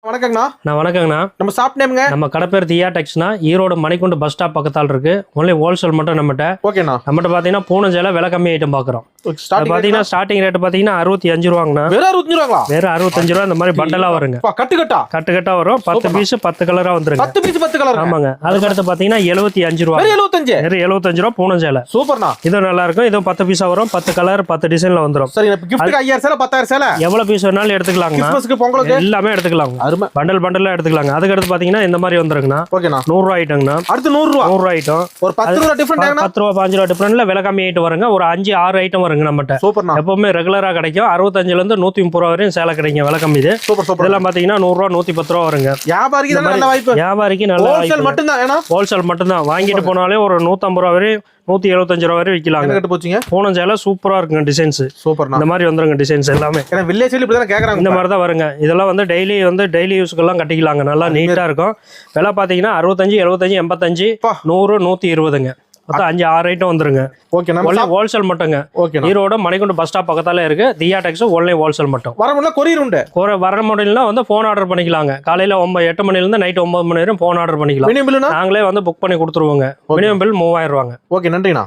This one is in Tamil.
வணக்கங்கண்ணா. நம்ம ஷாப் நேம்ங்க. நம்ம கடை பேர் தியா டெக்ஸ்னா, ஈரோடு மணிக்குண்டு பஸ் ஸ்டாப் பக்கத்தால் இருக்கு. ஒன்லி ஹோல்சேல் மட்டும் நம்மகிட்ட. ஓகேண்ணா. நம்மகிட்ட பாத்தீங்கன்னா பூனஞ்சேல விலை கம்மி ஐட்டம் பாக்குறோம். பாத்தீங்கன்னா ஸ்டார்டிங் ரேட் பாத்தீங்கன்னா 65 ரூபாங்கண்ணா. வெறும் 65 ரூபாங்களா? வேற 65 ரூபா. இந்த மாதிரி பண்டலா வருங்க. கட்டு வரும். 10 பீஸ் 10 கலரா வந்துருங்க. 10 பீஸ் 10 கலர். ஆமாங்க. அதுக்கு அடுத்து பாத்தீங்கன்னா 75 ரூபா. வெறும் 75 ரூபா பூனஞ்சேல. சூப்பர்ண்ணா. இது நல்லா இருக்கும். இது 10 பீஸா வரும். 10 கலர் 10 டிசைன்ல வந்துரும். சரி, கிஃப்ட்க்கு 5000 சேல 10000 சேல எவ்வளவு பீஸ் வேணாலும் எடுத்துக்கலாங்க. கிறிஸ்மஸ்க்கு பொங்கலுக்கு எல்லாமே எடுத்துக்கலாம். பண்டல் எடுத்துக்கலாம். அதுக்கு அடுத்து பாத்தீங்கன்னா இந்த மாதிரி வந்துருங்கண்ணா. ஓகேண்ணா. 100 ரூபாய் ஐட்டம்னா. அடுத்து 100 ரூபாய் ஐட்டம். ஒரு 10 ரூபாய் டிஃபரண்ட் ஆகுனா 10 ரூபாய் 5 ரூபாய் டிஃபரண்ட்ல விலை கம்மி ஐட்டம் வருங்க. ஒரு 5 6 ஐட்டம் வருங்க நம்மட்ட. சூப்பர்ண்ணா. எப்பவுமே ரெகுலரா கிடைக்கும். 65 ல இருந்து 130 ரூபாய் வரையும் சேலை கிடைக்கும். விலை கம்மி இது. சூப்பர். இதெல்லாம் பாத்தீங்கன்னா 100 ரூபாய் 110 ரூபாய் வருங்க. வியாபாரிக்கு நல்ல வாய்ப்பு. வியாபாரிக்கு நல்ல வாய்ப்பு. ஹோல்சேல் மட்டும் தான். ஏனா ஹோல்சேல் மட்டும் தான். வாங்கிட்டு போனாலே ஒரு 150 ரூபாய் வரை 175 ரூபாய் வரை விக்கலாங்க. கட்டு போச்சுங்க. பூனஞ்சேல சூப்பரா இருக்குங்க டிசைன்ஸ். சூப்பர்ண்ணா. இந்த மாதிரி வந்துருங்க டிசைன்ஸ் எல்லாமே. ஏனா வில்லேஜ்ல இப்படி தான் கேக்குறாங்க. இந்த மாதிரி தான் வருங்க. இதெல்லாம் டெய்லி யூஸ்க்கு எல்லாம் கட்டிக்கலாங்க. நல்லா நீட்டா இருக்கும். விலை பாத்தீங்கன்னா 65 75 85 100 120ங்க. மொத்தம் 5 6 ஐட்டம் வந்துருங்க. ஓகே. நம்ம ஹோல்சேல் மட்டுங்க. ஈரோடு மணிக்குண்டு பஸ் ஸ்டாப் பக்கத்தால இருக்கு. தியா டெக்ஸ் ஒன்லைன் ஹோல்சேல் மட்டும். வர முடியல கொரியர் உண்டு. வர முடியலன்னா ஃபோன் ஆர்டர் பண்ணிக்கலாங்க. காலையில 8 மணில இருந்து நைட் 9 மணி வரையும் ஃபோன் ஆர்டர் பண்ணிக்கலாம். மினிமம் பில்னா நாங்களே புக் பண்ணி கொடுத்துருவோங்க. மினிமம் பில் 3000 ரூபாங்க. ஓகே, நன்றிண்ணா.